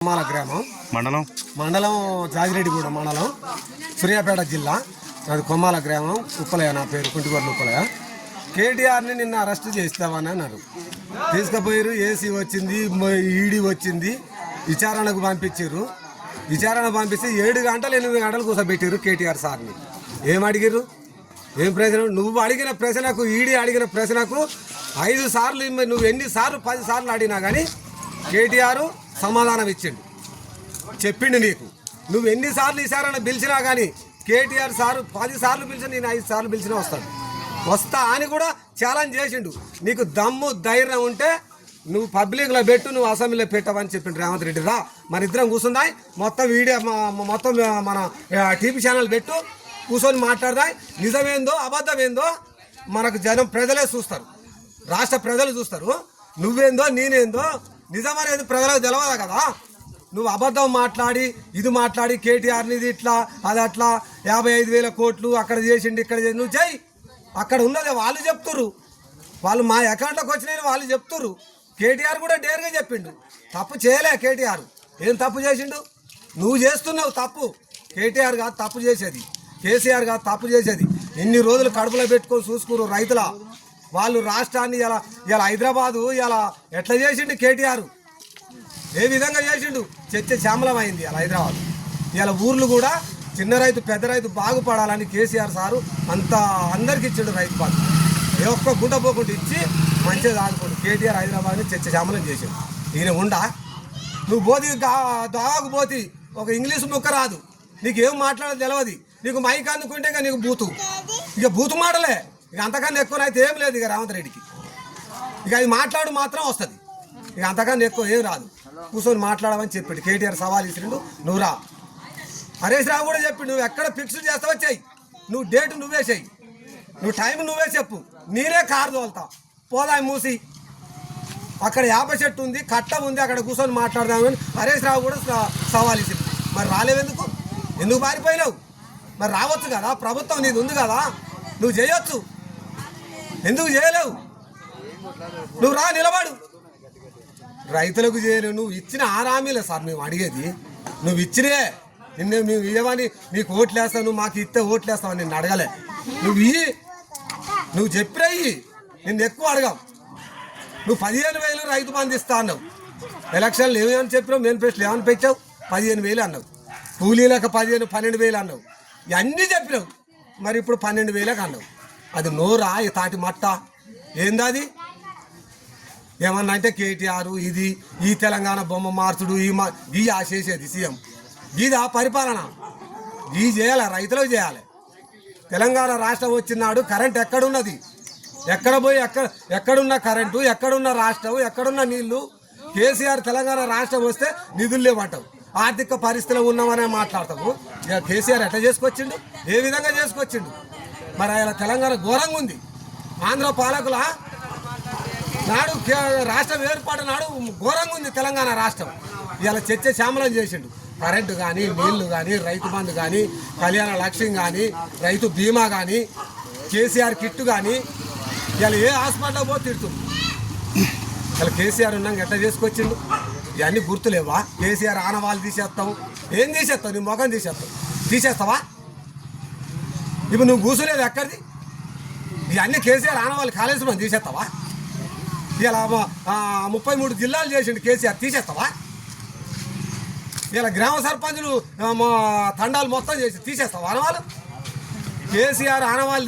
కొమ్మాల గ్రామం మండలం జాజిరెడ్డిగూడ మండలం సూర్యాపేట జిల్లా. అది కొమ్మాల గ్రామం. ఉప్పలయ్య నా పేరు, కుంటిగొర్ల ఉప్పలయ్య. కేటీఆర్ని నిన్న అరెస్ట్ చేస్తామని అన్నారు. తీసుకుపోయారు. ఏసీ వచ్చింది, ఈడీ వచ్చింది, విచారణకు పంపించారు. విచారణ పంపిస్తే 7 గంటలు 8 గంటలు కూర్చోబెట్టారు కేటీఆర్ సార్ని. ఏం అడిగారు? ఏం ప్రశ్న? నువ్వు అడిగిన ప్రశ్నకు, ఈడీ అడిగిన ప్రశ్నకు 5 సార్లు, నువ్వు ఎన్నిసార్లు 10 సార్లు అడిగినా కానీ కేటీఆర్ సమాధానం ఇచ్చిండు, చెప్పిండు నీకు. నువ్వు ఎన్నిసార్లు విచారణ పిలిచినా కానీ కేటీఆర్ సారు 10 సార్లు పిలిచిన, నేను 5 సార్లు పిలిచినా వస్తా అని కూడా ఛాలెంజ్ చేసిండు. నీకు దమ్ము ధైర్యం ఉంటే నువ్వు పబ్లిక్లో పెట్టు, నువ్వు అసెంబ్లీలో పెట్టవని చెప్పిండు రేవంత్ రెడ్డి. రా మన ఇద్దరం కూర్చుందాయి, మొత్తం వీడియో మొత్తం మన టీవీ ఛానల్ పెట్టు, కూర్చొని మాట్లాడదాయి. నిజమేందో అబద్ధమేందో మనకు ప్రజలే చూస్తారు, రాష్ట్ర ప్రజలు చూస్తారు. నువ్వేందో నేనేందో నిజమనేది ప్రజలకు తెలవదా కదా. నువ్వు అబద్ధం మాట్లాడి ఇది మాట్లాడి కేటీఆర్ని ఇది ఇట్లా అది అట్లా 55,000 కోట్లు అక్కడ చేసిండు ఇక్కడ చేసి నువ్వు చేయి. అక్కడ ఉన్నది వాళ్ళు చెప్తుర్రు, వాళ్ళు మా అకౌంట్లోకి వచ్చినాయని వాళ్ళు చెప్తుర్రు. కేటీఆర్ కూడా డేర్గా చెప్పిండు, తప్పు చేయలే కేటీఆర్. ఏం తప్పు చేసిండు? నువ్వు చేస్తున్నావు తప్పు. కేటీఆర్ కాదు తప్పు చేసేది, కేసీఆర్ కాదు తప్పు చేసేది. ఎన్ని రోజులు కడుపులో పెట్టుకొని చూసుకున్నారు రైతుల వాళ్ళు రాష్ట్రాన్ని. ఇలా హైదరాబాదు ఇలా ఎట్లా చేసిండు కేటీఆర్, ఏ విధంగా చేసిండు? శ్యామలమైంది ఇలా హైదరాబాద్. ఇలా ఊర్లు కూడా చిన్న రైతు పెద్ద రైతు బాగుపడాలని కేసీఆర్ సారు అందరికి ఇచ్చిండు రైతు బాధ. ఏ ఒక్క గుంట పోకుండా ఇచ్చి మంచిగా ఆదుకోండి. కేటీఆర్ హైదరాబాద్ని శ్యామలం చేసిండు. ఈయన ఉండా? నువ్వు పోతి దాగపోతి ఒక ఇంగ్లీష్ ముక్క రాదు, నీకేం మాట్లాడదు తెలియదు. నీకు మైక్ అందుకుంటే ఇక నీకు బూతు మాటలే. ఇక అంతకన్నా ఎక్కువనైతే ఏం లేదు ఇక రేవంత్ రెడ్డికి. ఇక అది మాట్లాడు మాత్రం వస్తుంది, ఇక అంతకన్నా ఎక్కువ ఏం రాదు. కూర్చొని మాట్లాడమని చెప్పాడు కేటీఆర్. సవాల్ ఇచ్చిండు, నువ్వు రా. హరీష్ రావు కూడా చెప్పిండు, నువ్వు ఎక్కడ ఫిక్స్ చేస్తావో చెయ్యి, నువ్వు డేట్ నువ్వే చెయ్యి, నువ్వు టైం నువ్వే చెప్పు, నేనే కారు తోలుతా, పోదా మూసి. అక్కడ యాప చెట్టు ఉంది, కట్ట ఉంది, అక్కడ కూర్చొని మాట్లాడదామని హరీష్ రావు కూడా సవాల్ ఇచ్చిండు. మరి రాలేవెందుకు? ఎందుకు పారిపోయినావు? మరి రావచ్చు కదా, ప్రభుత్వం నీది ఉంది కదా, నువ్వు చేయొచ్చు. ఎందుకు చేయలేవు? నువ్వు రా, నిలబడు. రైతులకు చేయలేవు. నువ్వు ఇచ్చిన హామీలే సార్ మేము అడిగేది. నువ్వు ఇచ్చినే, మేము ఇవ్వని నీకు ఓట్లు వేస్తావు, నువ్వు మాకు ఇస్తే ఓట్లు వేస్తావు నిన్ను అడగలే. నువ్వు చెప్పినవి నిన్ను ఎక్కువ అడగాం. నువ్వు 15,000 రైతు బంధు ఇస్తా అన్నావు. ఎలక్షన్లు ఏమేమని చెప్పినావు, మేనిఫెస్టోలు ఏమని పెట్టావు? 15,000 అన్నావు. కూలీలకు 12,000 అన్నావు. ఇవన్నీ చెప్పినావు. మరి ఇప్పుడు 12,000 అన్నావు. అది నోరా? ఈ తాటి మట్ట ఏందది? ఏమన్నా అంటే కేటీఆర్ ఇది ఈ తెలంగాణ బొమ్మ మార్చుడు ఈ ఆశేసేది సీఎం. గీదా పరిపాలన? గీ చేయాలి, రైతులకు చేయాలి. తెలంగాణ రాష్ట్రం వచ్చినాడు కరెంట్ ఎక్కడున్నది? ఎక్కడ పోయి ఎక్కడున్న కరెంటు, ఎక్కడున్న రాష్ట్రం, ఎక్కడున్న నీళ్లు? కేసీఆర్ తెలంగాణ రాష్ట్రం వస్తే నిధులు లేవంటావు, ఆర్థిక పరిస్థితులు ఉన్నామనే మాట్లాడతాము. కేసీఆర్ ఎట్లా చేసుకొచ్చిండు, ఏ విధంగా చేసుకొచ్చిండు? మరి ఆయన తెలంగాణ ఘోరంగా ఉంది. ఆంధ్ర పాలకుల నాడు రాష్ట్రం ఏర్పాటు నాడు ఘోరంగా ఉంది తెలంగాణ రాష్ట్రం. ఇలా శ్యామలం చేసిండు. కరెంటు కానీ, నీళ్లు కానీ, రైతు బంధు కానీ, కళ్యాణ లక్ష్యం కానీ, రైతు బీమా కానీ, కేసీఆర్ కిట్టు కానీ, ఇలా ఏ హాస్పిటల్లో పోతే తిడుతుంది. ఇలా కేసీఆర్ ఉన్నాక ఎట్లా చేసుకొచ్చిండు? ఇవన్నీ గుర్తులేవా? కేసీఆర్ ఆనవాళ్ళు తీసేస్తావు. ఏం తీసేస్తావు? నీ మొఖం తీసేస్తావా? ఇప్పుడు నువ్వు కూర్చోలేదు ఎక్కడిది? ఇవన్నీ కేసీఆర్ ఆనవాళ్ళు కాలేజీ మనం తీసేస్తావా? ఇలా 33 జిల్లాలు చేసిండు కేసీఆర్, తీసేస్తావా? ఇలా గ్రామ సర్పంచులు తండాలు మొత్తం చేసి తీసేస్తావా ఆనవాళ్ళు? కేసీఆర్ ఆనవాళ్ళు